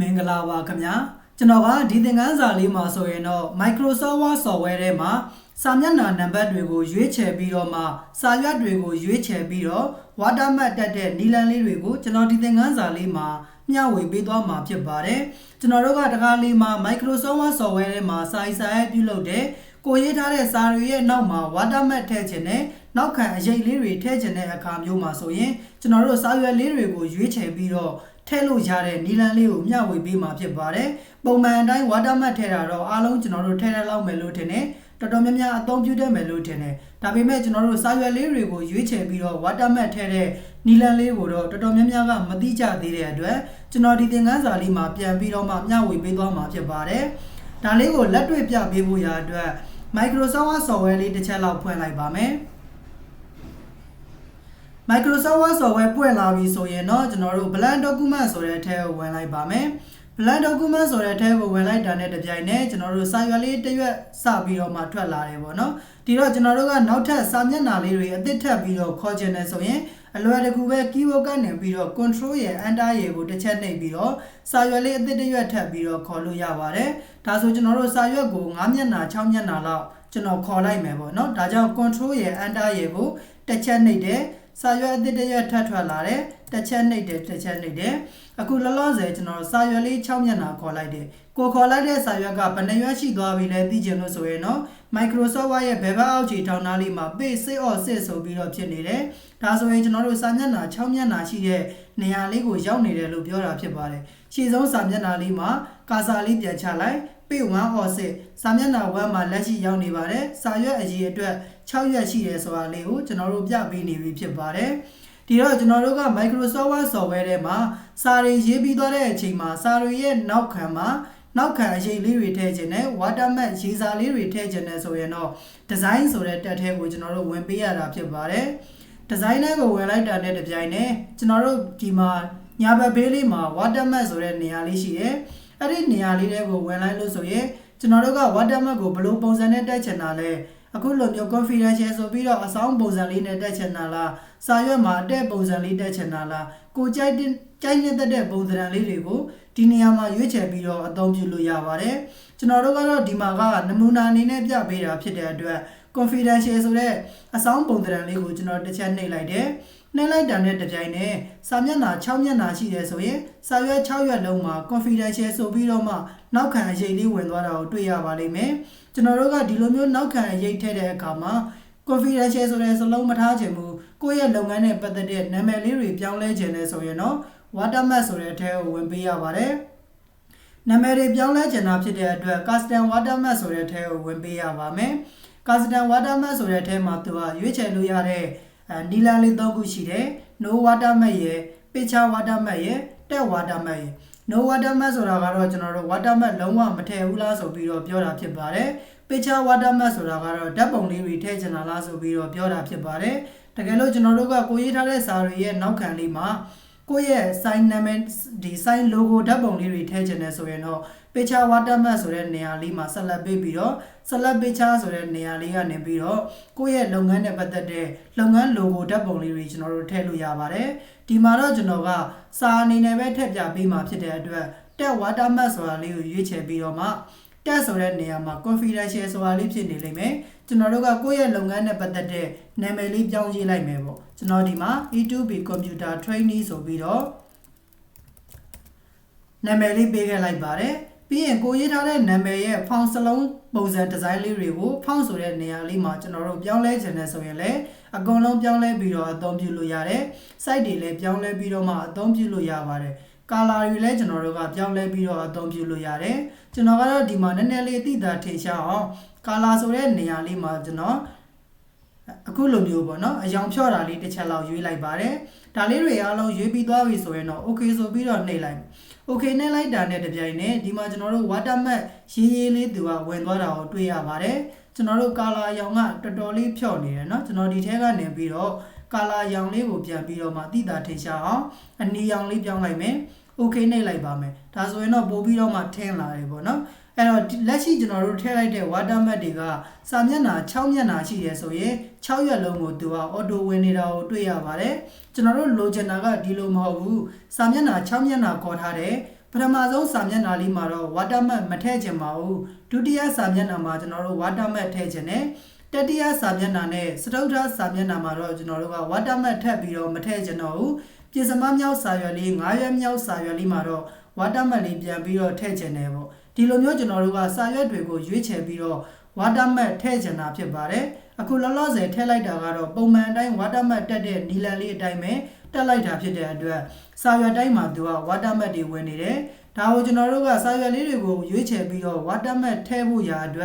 မင်္ဂလာပါခင်ဗျာကျွန်တော်ကဒီသင်ခန်းစာလေးမှာဆိုရင်တော့ Microsoft Word software ထဲမှာစာမျက်နှာနံပါတ်တွေကိုရွေးချယ်ပြီးတော့မှစာရွက်တွေကိုရွေးချယ်ပြီးတော့ WaterMark တက်တဲ့နည်းလမ်းလေးတွေကိုကျွန်တော်ဒီသင်ခန်းစာလေးမှာမျှဝေပေးသွားမှာဖြစ်ပါတယ်ကျွန်တော်တို့ကတကားလေးမှာ Microsoft Word software ထဲမှာစာရေးပြုလုပ်တဲ့ကိုရေးထားတဲ့စာတွေရဲ့နောက်မှာ WaterMark ထည့်ခြင်းနဲ့နောက်ခံအရေးလေးတွေထည့်ခြင်းတဲ့အခါမျိုးမှာဆိုရင်ကျွန်တော်တို့စာရွက်လေးတွေကိုရွေးချယ်ပြီးတော့ထဲလို့ရတဲ့နီလန်လေးကိုမျှဝေပေးမှာဖြစ်ပါတယ်။ပုံမှန်အတိုင်း WaterMark ထဲတာတော့အားလုံးကျွန်တော်တို့ထဲရလောက်မယ်လို့ထင်တယ်။တော်တော်များများအသုံးပြုတတ်မယ်လို့ထင်တယ်။ဒါပေမဲ့ကျွန်တော်တို့စာရွက်လေးတွေကိုရွေးချယ်ပြီးတော့ WaterMark ထဲတဲ့နီလန်လေးကိုတော့တော်တော်များများကမသိကြသေးတဲ့အတွက်ကျွန်တော်ဒီသင်ခန်းစာလေးမှာပြန်ပြီးတော့မှမျှဝေပေးသွားမှာဖြစ်ပါတယ်။ဒါလေးကိုလက်တွေ့ပြပေးဖို့ရာအတွက် Microsoft Word software လေးတစ်ချက်လောက်ဖွင့်လိုက်ပါမယ်။ Microsoft Word software ပွင့်လာပြီဆိုရင်တော့ကျွန်တော်တို့ blank document ဆိုတဲ့အထက်ကိုဝင်လိုက်ပါမယ် blank document ဆိုတဲ့အထက်ကိုဝင်လိုက်တာနဲ့တပြိုင်နက်ကျွန်တော်တို့စာရွက်လေးတစ်ရွက်စပြီးတော့မှထွက်လာတယ်ပေါ့နော်ဒီတော့ကျွန်တော်တို့ကနောက်ထပ်စာမျက်နှာလေးတွေအသစ်ထပ်ပြီးတော့ခေါ်ချင်တယ်ဆိုရင်အလွယ်တကူပဲ keyword ကနေပြီးတော့ control ရဲ့ enter ရဲ့ကိုတစ်ချက်နှိပ်ပြီးတော့စာရွက်လေးအသစ်တစ်ရွက်ထပ်ပြီးတော့ခေါ်လို့ရပါတယ်ဒါဆိုကျွန်တော်တို့စာရွက်ကို9မျက်နှာ6မျက်နှာလောက်ကျွန်တော်ခေါ်လိုက်မယ်ပေါ့နော်ဒါကြောင့် control ရဲ့ enter ရဲ့ကိုတစ်ချက်နှိပ်တယ်စာရွက်အသစ်တစ်ရွက်ထပ်ထွက်လာတယ်တစ်ချက်နှိပ်တယ်အခုလောလောဆယ်ကျွန်တော်စာရွက်လေး6မျက်နှာခေါ်လိုက်တယ်ကိုခေါ်လိုက်တဲ့စာရွက်ကဘယ်နှရွက်ရှိသွားပြီလဲသိချင်လို့ဆိုရင်တော့ Microsoft Word ရဲ့ဘယ်ဘက်အောက်ခြေထောင်သားလေးမှာ page 6 or 6ဆိုပြီးတော့ဖြစ်နေတယ်ဒါဆိုရင်ကျွန်တော်တို့စာမျက်နှာ6မျက်နှာရှိတဲ့နေရာလေးကိုရောက်နေတယ်လို့ပြောတာဖြစ်ပါတယ်ရှေ့ဆုံးစာမျက်နှာလေးမှာကာစာလေးပြန်ချလိုက် page 1 or 6စာမျက်နှာ1မှာလက်ရှိရောက်နေပါတယ်စာရွက်အရေးအတွက်6ရွက်ရှိတယ်ဆိုတာလေးကိုကျွန်တော်တို့ပြပေးနေပြီဖြစ်ပါတယ်ဒီတော့ကျွန်တော်တို့က Microsoft Word software ထဲမှာစာတွေရေးပြီးသွားတဲ့အချိန်မှာစာတွေရဲ့နောက်ခံအရေးလေးတွေထည့်ခြင်းနဲ့ WaterMark ရေးစာလေးတွေထည့်ခြင်းနဲ့ဆိုရင်တော့ design ဆိုတဲ့တက်ထဲကိုကျွန်တော်တို့ဝင်ပေးရတာဖြစ်ပါတယ် design ကိုဝင်လိုက်တာနဲ့တပြိုင်နက်ကျွန်တော်တို့ဒီမှာညာဘက်ဘေးလေးမှာ WaterMark ဆိုတဲ့နေရာလေးရှိတယ်အဲ့ဒီနေရာလေးတွေကိုဝင်လိုက်လို့ဆိုရင်ကျွန်တော်တို့က WaterMark ကိုဘယ်လိုပုံစံနဲ့တက်ချင်တာလဲအခုလိုမျိုး confidential ဆိုပြီးတော့အဆောင်ပုံစံလေးနဲ့တက်ချင်တာလားစာရွက်မှာအတက်ပုံစံလေးတက်ချင်တာလားကိုကြိုက်တဲ့ပုံစံလေးတွေကိုဒီနေရာမှာရွေးချယ်ပြီးတော့အသုံးပြုလို့ရပါတယ်ကျွန်တော်တို့ကတော့ဒီမှာကနမူနာအနေနဲ့ပြပေးတာဖြစ်တဲ့အတွက် confidential ဆိုတဲ့အဆောင်ပုံစံလေးကိုကျွန်တော်တစ်ချက်နှိပ်လိုက်တယ်နှိပ်လိုက်တာနဲ့တပြိုင်နက်စာမျက်နှာ6မျက်နှာရှိတယ်ဆိုရင်စာရွက်6ရွက်လုံးမှာ confidential ဆိုပြီးတော့မှနောက်ခံအရေးလေးဝင်သွားတာကိုတွေ့ရပါလိမ့်မယ်ကျွန်တော်တို့ကဒီလိုမျိုးနောက်ခံအရေးထည့်တဲ့အခါမှာ confidential ဆိုတဲ့စလုံးမထားချင်ဘူးကိုယ့်ရဲ့လုပ်ငန်းနဲ့ပတ်သက်တဲ့နာမည်လေးတွေပြောင်းလဲခြင်းလဲဆိုရင်တော့ WaterMark ဆိုတဲ့အထက်ကိုဝင်ပေးရပါတယ်နာမည်တွေပြောင်းလဲခြင်းတာဖြစ်တဲ့အတွက် custom WaterMark ဆိုတဲ့အထက်ကိုဝင်ပေးရပါမယ် custom WaterMark ဆိုတဲ့အထက်မှာသူကရွေးချယ်လို့ရတဲ့နီလန်လေး3ခုရှိတယ် no WaterMark ရဲ့ picture WaterMark ရဲ့ text WaterMark ရဲ့ no WaterMark ဆိုတာကတော့ကျွန်တော်တို့ WaterMark လုံးဝမထည့်ဘူးလားဆိုပြီးတော့ပြောတာဖြစ်ပါတယ် picture WaterMark ဆိုတာကတော့ဓာတ်ပုံလေးတွေထည့်ချင်တာလားဆိုပြီးတော့ပြောတာဖြစ်ပါတယ်တကယ်လို့ကျွန်တော်တို့ကကိုရေးထားတဲ့စာတွေရဲ့နောက်ခံလေးမှာကိုရဲ့ sign နာမည်ဒီ sign logo ဓာတ်ပုံလေးတွေထည့်ချင်တယ်ဆိုရင်တော့ picture WaterMark ဆိုတဲ့နေရာလေးမှာဆက်လက်ပေးပြီးတော့ select picture ဆိုတဲ့နေရာလေးကနေပြီးတော့ကိုရဲ့လုပ်ငန်းနဲ့ပတ်သက်တဲ့လုပ်ငန်း logo ဓာတ်ပုံလေးတွေကျွန်တော်တို့ထည့်လို့ရပါတယ်ဒီမှာတော့ကျွန်တော်ကစာအနေနဲ့ပဲထည့်ပြပေးမှာဖြစ်တဲ့အတွက် text WaterMark ဆိုတာလေးကိုရွေးချယ်ပြီးတော့မှတက်ဆိုတဲ့နေရာမှာ confidential ဆိုတာလေးဖြစ်နေလိမ့်မယ်ကျွန်တော်တို့ကကိုယ့်ရဲ့လုပ်ငန်းနဲ့ပတ်သက်တဲ့နာမည်လေးပြောင်းရေးလိုက်မယ်ပေါ့ကျွန်တော်ဒီမှာ E2B computer trainee ဆိုပြီးတော့နာမည်လေးပေးခဲ့လိုက်ပါတယ်ပြီးရင်ကိုရေးထားတဲ့နာမည်ရဲ့ font စလုံးပုံစံ design လေးတွေကို font ဆိုတဲ့နေရာလေးမှာကျွန်တော်တို့ပြောင်းလဲခြင်းနဲ့ဆိုရင်လည်းအကုန်လုံးပြောင်းလဲပြီးတော့အသုံးပြုလို့ရတယ် site တွေလည်းပြောင်းလဲပြီးတော့မှအသုံးပြုလို့ရပါတယ်color တွေလည်းကျွန်တော်တို့ကပြောင်းလဲပြီးတော့အသုံးပြုလို့ရတယ်ကျွန်တော်ကတော့ဒီမှာနည်းနည်းလေးသိတာထင်ရှားအောင် color ဆိုတဲ့နေရာလေးမှာကျွန်တော်အခုလိုမျိုးပေါ့နော်အယောင်ဖြော့တာလေးတစ်ချက်လောက်ရွေးလိုက်ပါတယ်ဒါလေးတွေအားလုံးရွေးပြီးသွားပြီဆိုရင်တော့ okay ဆိုပြီးတော့နှိပ်လိုက် okay နှိပ်လိုက်တာနဲ့တပြိုင်နက်ဒီမှာကျွန်တော်တို့ WaterMark ရေးလေးသူကဝင်သွားတာကိုတွေ့ရပါတယ်ကျွန်တော်တို့ color အယောင်ကတော်တော်လေးဖြော့နေတယ်เนาะကျွန်တော်ဒီထဲကနေပြီးတော့ color ရောင်လေးကိုပြန်ပြီးတော့မှသိတာထင်ရှားအောင်အနီရောင်လေးပြောင်းလိုက်မယ် okay နှိပ်လိုက်ပါမယ်ဒါဆိုရင်တော့ပို့ပြီးတော့မှထင်းလာတယ်ပေါ့နော်အဲ့တော့လက်ရှိကျွန်တော်တို့ထည့်လိုက်တဲ့ WaterMark တွေကစာမျက်နှာ6မျက်နှာရှိရဆိုရင်6ရွက်လုံးကိုသူက auto ဝင်နေတာကိုတွေ့ရပါတယ်ကျွန်တော်တို့လိုချင်တာကဒီလိုမဟုတ်ဘူးစာမျက်နှာ6မျက်နှာခေါ်ထားတဲ့ ပထမဆုံးစာမျက်နှာလေးမှာတော့ watermark မထည့်ချင်ပါဘူးဒုတိယစာမျက်နှာမှာကျွန်တော်တို့ watermark ထည့်ချင်တယ်တတိယစာမျက်နှာနဲ့စတုတ္ထစာမျက်နှာမှာတော့ကျွန်တော်တို့က watermark ထပ်ပြီးတော့မထည့်ချင်တော့ဘူးပြင်စမမြောက်စာရွက်လေး9ရွက်မြောက်စာရွက်လေးမှာတော့ watermark လေးပြန်ပြီးတော့ထည့်ချင်တယ်ပေါ့ဒီလိုမျိုးကျွန်တော်တို့ကစာရွက်တွေကိုရွေးချယ်ပြီးတော့ watermark ထည့်ချင်တာဖြစ်ပါတယ်အခုလောလောဆယ်ထည့်လိုက်တာကတော့ပုံမှန်အတိုင်း watermark တက်တဲ့နီလန်လေးအတိုင်းပဲတက်လိုက်တာဖြစ်တဲ့အတွက်စာရွက်တိုင်းမှာသူက watermark တွေဝင်နေတယ်ဒါကိုကျွန်တော်တို့ကစာရွက်လေးတွေကိုရွေးချယ်ပြီးတော့ watermark ထည့်ဖို့ရာအတွက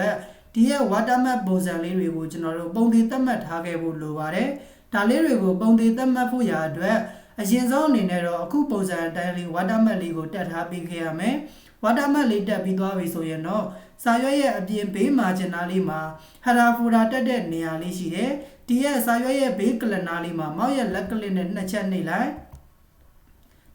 ်ဒီရဲ့ watermark ပုံစံလေးတွေကိုကျွန်တော်တို့ပုံသေးသတ်မှတ်ထားခဲ့ဖို့လိုပါတယ်ဒါလေးတွေကိုပုံသေးသတ်မှတ်ဖို့ရာအတွက်အရင်ဆုံးအနေနဲ့တော့အခုပုံစံအတိုင်းလေး watermark လေးကိုတက်ထားပေးခဲ့ရမယ်watermark လေးတက်ပြီးသွားပြီဆိုရင်တော့စာရွက်ရဲ့အပြင်ဘေးမာဂျင်နာလေးမှာဟရာဖူရာတက်တဲ့နေရာလေးရှိတယ်ဒီရဲ့စာရွက်ရဲ့ဘေးကလနာလေးမှာမောက်ရဲ့လက်ကလစ်နဲ့နှစ်ချက်နှိပ်လိုက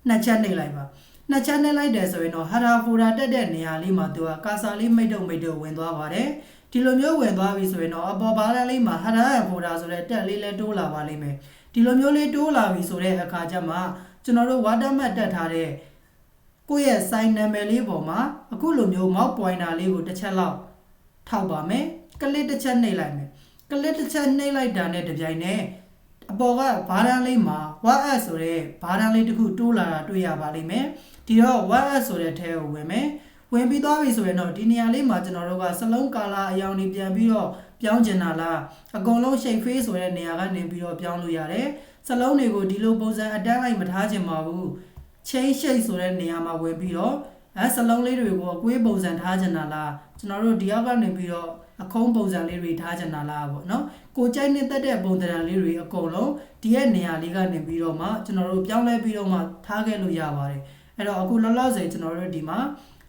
်နှစ်ချက်နှိပ်လိုက်ပါနှစ်ချက်နှိပ်လိုက်တယ်ဆိုရင်တော့ဟရာဖူရာတက်တဲ့နေရာလေးမှာသူကကာဆာလေးမိတ်တုံဝင်သွားပါတယ်ဒီလိုမျိုးဝင်သွားပြီဆိုရင်တော့အပေါ်ဘားလေးမှာဟရာဖူရာဆိုတဲ့တက်လေးလဲတိုးလာပါလိမ့်မယ်ဒီလိုမျိုးလေးတိုးလာပြီဆိုတဲ့အခါကျမှကျွန်တော်တို့ watermark တက်ထားတဲ့ကိုယ့်ရဲ့ sign နာမည်လေးပေါ်မှာအခုလိုမျိုး mouse pointer လေးကိုတစ်ချက်လောက်ထောက်ပါမယ်ကလစ်တစ်ချက်နှိပ်လိုက်မယ်ကလစ်တစ်ချက်နှိပ်လိုက်တာနဲ့တပြိုင်နက်အပေါ်ကဘားတန်းလေးမှာ WhatsApp ဆိုတဲ့ဘားတန်းလေးတစ်ခုတိုးလာတာတွေ့ရပါလိမ့်မယ်ဒီတော့ WhatsApp ဆိုတဲ့ထဲကိုဝင်မယ်ဝင်ပြီးသွားပြီဆိုရင်တော့ဒီနေရာလေးမှာကျွန်တော်တို့ကစလုံးကာလာအယောင်တွေပြန်ပြီးတော့ပြောင်းကျင်တာလားအကုန်လုံး shape face ဆိုတဲ့နေရာကနေပြီးတော့ပြောင်းလို့ရတယ်စလုံးတွေကိုဒီလိုပုံစံအတန်းလိုက်မထားချင်ပါဘူး change shape ဆိုတဲ့နေရာမှာဝင်ပြီးတော့စလုံးလေးတွေကိုအကွေးပုံစံထားချင်တာလားကျွန်တော်တို့ဒီအောက်ကနေပြီးတော့အခုံးပုံစံလေးတွေထားချင်တာလားပေါ့နော်ကိုကြိုက်နေတဲ့တဲ့ပုံစံလေးတွေအကုန်လုံးဒီရဲ့နေရာလေးကနေပြီးတော့မှကျွန်တော်တို့ပြောင်းလဲပြီးတော့မှထားခဲ့လို့ရပါတယ်အဲ့တော့အခုလောလောဆယ်ကျွန်တော်တို့ဒီမှာ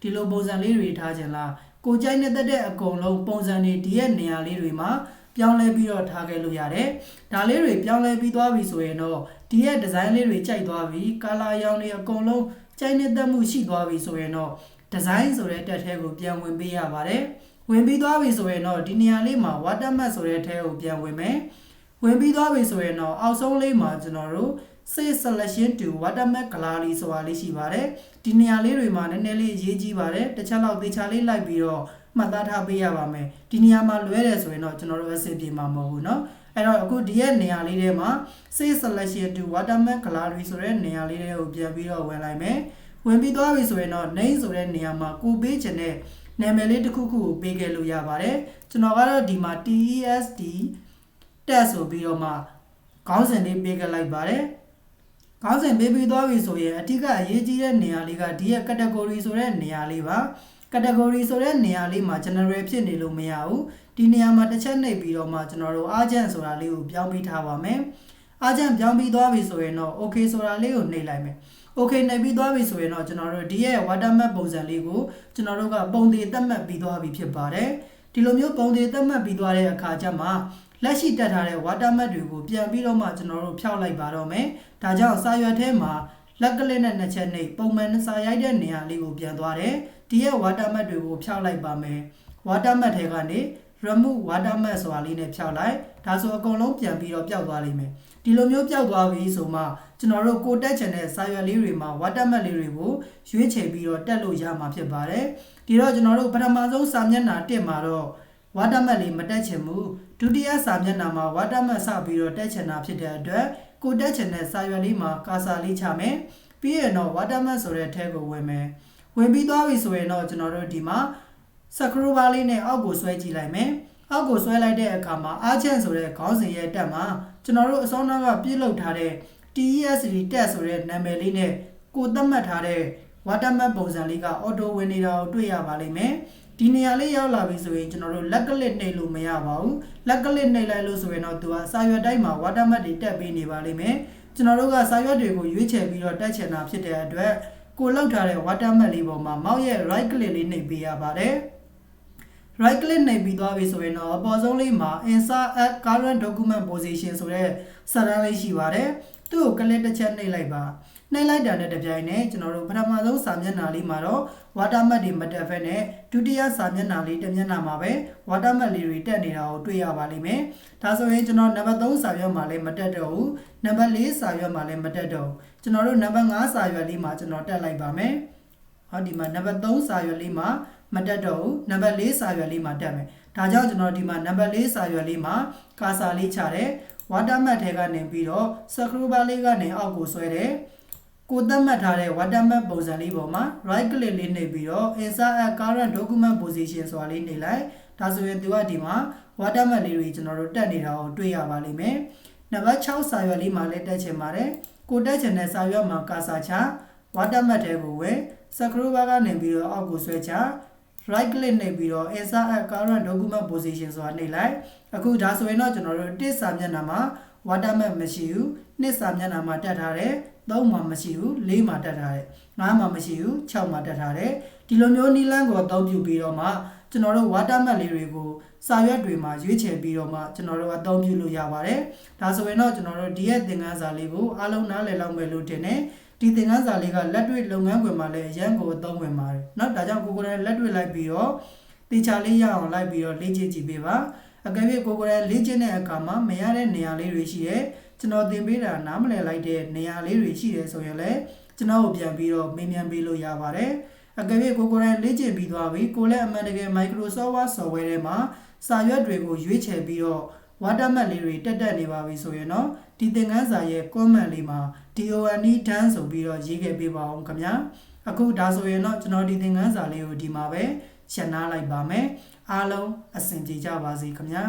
ဒီလိုပုံစံလေးတွေထားချင်လားကိုကြိုက်နေတဲ့တဲ့အကုန်လုံးပုံစံတွေဒီရဲ့နေရာလေးတွေမှာပြောင်းလဲပြီးတော့ထားခဲ့လို့ရတယ်ဒါလေးတွေပြောင်းလဲပြီးသွားပြီဆိုရင်တော့ဒီရဲ့ဒီဇိုင်းလေးတွေကြိုက်သွားပြီကာလာရောင်တွေအကုန်လုံးကြိုက်နေတဲ့မှုရှိသွားပြီဆိုရင်တော့ဒီဇိုင်းဆိုတဲ့တက်ထဲကိုပြန်ဝင်ပေးရပါတယ်ဝင်ပြီးသွားပြီဆိုရင်တော့ဒီနေရာလေးမှာ watermark ဆိုတဲ့ထဲကိုပြန်ဝင်မယ်ဝင်ပြီးသွားပြီဆိုရင်တော့အောက်ဆုံးလေးမှာကျွန်တော်တို့ save selection to watermark gallery ဆိုတာလေးရှိပါတယ်ဒီနေရာလေးတွေမှာနည်းနည်းလေးရေးကြည့်ပါတယ်တစ်ချက်လောက်သေချာလေးလိုက်ပြီးတော့မှတ်သားထားပေးရပါမယ်ဒီနေရာမှာလွဲတယ်ဆိုရင်တော့ကျွန်တော်တို့အဆင်ပြေမှာမဟုတ်ဘူးเนาะအဲ့တော့အခုဒီရဲ့နေရာလေးထဲမှာ save selection to watermark gallery ဆိုတဲ့နေရာလေးတွေကိုပြန်ပြီးတော့ဝင်လိုက်မယ်ဝင်ပြီးသွားပြီဆိုရင်တော့ name ဆိုတဲ့နေရာမှာကိုပေးချင်တဲ့နာမည်လေးတစ်ခုခုကိုပေးခဲ့လို့ရပါတယ်ကျွန်တော်ကတော့ဒီမှာ TESD test ဆိုပြီးတော့မှခေါင်းစဉ်လေးပေးခဲ့လိုက်ပါတယ်ခေါင်းစဉ်ပေးပြီးသွားပြီဆိုရင်အထက်ကအရေးကြီးတဲ့နေရာလေးကဒီရဲ့ category ဆိုတဲ့နေရာလေးပါ category ဆိုတဲ့နေရာလေးမှာ general ဖြစ်နေလို့မရဘူးဒီနေရာမှာတစ်ချက်နှိပ်ပြီးတော့မှကျွန်တော်တို့ urgent ဆိုတာလေးကိုပြောင်းပေးထားပါမယ် urgent ပြောင်းပြီးသွားပြီဆိုရင်တော့ okay ဆိုတာလေးကိုနှိပ်လိုက်မယ် okay နှိပ်ပြီးသွားပြီဆိုရင်တော့ကျွန်တော်တို့ဒီရဲ့ watermark ပုံစံလေးကိုကျွန်တော်တို့ကပုံသေးသတ်မှတ်ပြီးသွားပြီဖြစ်ပါတယ်ဒီလိုမျိုးပုံသေးသတ်မှတ်ပြီးသွားတဲ့အခါကျမှလက်ရှိတက်ထားတဲ့ watermark တွေကိုပြန်ပြီးတော့မှကျွန်တော်တို့ဖျောက်လိုက်ပါတော့မယ်ဒါကြောင့်စာရွက်ထဲမှာလက်ကလစ်နဲ့နှစ်ချက်နှိပ်ပုံမှန်စာရိုက်တဲ့နေရာလေးကိုပြန်သွားတယ်ဒီရဲ့ watermark တွေကိုဖျောက်လိုက်ပါမယ် watermark ထဲကနေ remove watermark ဆိုတာလေးနဲ့ဖျောက်လိုက်ဒါဆိုအကုန်လုံးပြန်ပြီးတော့ပျောက်သွားလိမ့်မယ်ဒီလိုမျိုးပျောက်သွားပြီဆိုမှကျွန်တော်တို့ကိုတက်ချင်တဲ့စာရွက်လေးတွေမှာ watermark လေးတွေကိုရွေးချယ်ပြီးတော့တက်လို့ရမှာဖြစ်ပါတယ်ဒီတော့ကျွန်တော်တို့ပထမဆုံးစာမျက်နှာ1မှာတော့ watermark လေးမတက်ချင်ဘူးဒုတိယစာမျက်နှာမှာ watermark စပြီးတော့တက်ချင်တာဖြစ်တဲ့အတွက်ကိုတက်ချင်တဲ့စာရွက်လေးမှာကာဆာလေးချမယ်ပြီးရင်တော့ watermark ဆိုတဲ့ထဲကိုဝင်မယ်ဝင်ပြီးသွားပြီဆိုရင်တော့ကျွန်တော်တို့ဒီမှာ scroll bar လေးနဲ့အောက်ကိုဆွဲကြည့်လိုက်မယ်အောက်ကိုဆွဲလိုက်တဲ့အခါမှာ urgent ဆိုတဲ့ခေါင်းစဉ်ရဲ့တက်မှာကျွန်တော်တို့အစောကပြည့်လုပ်ထားတဲ့ TESD test ဆိုတဲ့နာမည်လေးနဲ့ကိုသတ်မှတ်ထားတဲ့ watermark ပုံစံလေးက auto ဝင်နေတာကိုတွေ့ရပါလိမ့်မယ်ဒီနေရာလေးရောက်လာပြီဆိုရင်ကျွန်တော်တို့လက်ကလစ်နှိပ်လို့မရပါဘူးလက်ကလစ်နှိပ်လိုက်လို့ဆိုရင်တော့သူကစာရွက်တိုင်းမှာ watermark တွေတက်ပေးနေပါလိမ့်မယ်ကျွန်တော်တို့ကစာရွက်တွေကိုရွေးချယ်ပြီးတော့တက်ချင်တာဖြစ်တဲ့အတွက်ကိုလောက်ထားတဲ့ watermark လေးပေါ်မှာ mouse ရဲ့ right click လေးနှိပ်ပေးရပါတယ် right click နှိပ်ပြီးသွားပြီဆိုရင်တော့အပေါ်ဆုံးလေးမှာ insert at current document position ဆိုတဲ့စာတန်းလေးရှိပါတယ်သူ့ကို click တစ်ချက်နှိပ်လိုက်ပါနှိပ်လိုက်တာနဲ့တပြိုင်နက်ကျွန်တော်တို့ပထမဆုံးစာမျက်နှာလေးမှာတော့ watermark တွေမတက်ဖက်နဲ့ဒုတိယစာမျက်နှာလေးတစ်မျက်နှာမှာပဲ watermark လေးတွေတက်နေတာကိုတွေ့ရပါလိမ့်မယ်ဒါဆိုရင်ကျွန်တော်နံပါတ်3စာရွက်မှာလည်းမတက်တော့ဘူးနံပါတ်4စာရွက်မှာလည်းမတက်တော့ဘူးကျွန်တော်တို့နံပါတ်5စာရွက်လေးမှာကျွန်တော်တက်လိုက်ပါမယ် ဟောဒီမှာနံပါတ်3စာရွက်လေးမှာမတက်တော့ဘူးနံပါတ်4စာရွက်လေးမှာတက်မယ်ဒါကြောင့်ကျွန်တော်ဒီမှာနံပါတ်4စာရွက်လေးမှာကာစာလေးချတယ် WaterMark ထဲကနေပြီးတော့ screw bar လေးကနေအောက်ကိုဆွဲတယ်ကိုသတ်မှတ်ထားတဲ့ WaterMark ပုံစံလေးပေါ်မှာ right click လေးနှိပ်ပြီးတော့ insert a current document position ဆိုတာလေးနှိပ်လိုက်ဒါဆိုရင်သူကဒီမှာ WaterMark လေးတွေကျွန်တော်တို့တက်နေတာကိုတွေ့ရပါလိမ့်မယ်နံပါတ်6စာရွက်လေးမှာလည်းတက်ချင်ပါတယ်ကိုတက်ချင်တဲ့စာရွက်မှာကာစာချ WaterMark ထဲကိုဝင် screw bar ကနေပြီးတော့အောက်ကိုဆွဲချ right click နှိပ်ပြီးတော့ insert a current document position ဆိုတာနှိပ်လိုက်အခုဒါဆိုရင်တော့ကျွန်တော်တို့တစ်စာမျက်နှာမှာ WaterMark မရှိဘူးနှစ်စာမျက်နှာမှာတက်ထားတယ်3မှာမရှိဘူး4မှာတက်ထားတယ်5မှာမရှိဘူး6မှာတက်ထားတယ်ဒီလိုမျိုးနီလန်းကိုအသုံးပြုပြီးတော့မှကျွန်တော်တို့ WaterMark လေးတွေကိုစာရွက်တွေမှာရွေးချယ်ပြီးတော့မှကျွန်တော်တို့အသုံးပြုလို့ရပါတယ်ဒါဆိုရင်တော့ကျွန်တော်တို့ဒီရဲ့သင်ခန်းစာလေးကိုအားလုံးနားလည်လောက်မယ်လို့ထင်တယ်ဒီသင်ခန်းစာလေးကလက်တွေ့လုပ်ငန်းခွင်မှာလည်းရန်ကိုအသုံးဝင်ပါတယ်เนาะဒါကြောင့်ကိုယ်လက်တွေ့လိုက်ပြီးတော့တေချာလေးရအောင်လိုက်ပြီးတော့လေ့ကျင့်ကြည့်ပေးပါအကယ်၍ကိုယ်လေ့ကျင့်တဲ့အခါမှာမရတဲ့နေရာလေးတွေရှိရဲကျွန်တော်သင်ပေးတာနားမလည်လိုက်တဲ့နေရာလေးတွေရှိတယ်ဆိုရင်လည်းကျွန်တော်ကိုပြန်ပြီးတော့မေးမြန်းပေးလို့ရပါတယ်အကယ်၍ကိုယ်လေ့ကျင့်ပြီးသွားပြီကိုလည်းအမှန်တကယ် Microsoft Word software ထဲမှာစာရွက်တွေကိုရွေးချယ်ပြီးတော့ WaterMark လေးတွေတက်နေပါပြီဆိုရင်တော့ဒီသင်ခန်းစာရဲ့ comment လေးမှာ DONE done ဆိုပြီးတော့ရေးခဲ့ပေးပါအောင်ခင်ဗျာအခုဒါဆိုရင်တော့ကျွန်တော်ဒီသင်ခန်းစာလေးကိုဒီမှာပဲရှင်းနားလိုက်ပါမယ်အားလုံးအဆင်ပြေကြပါစေခင်ဗျာ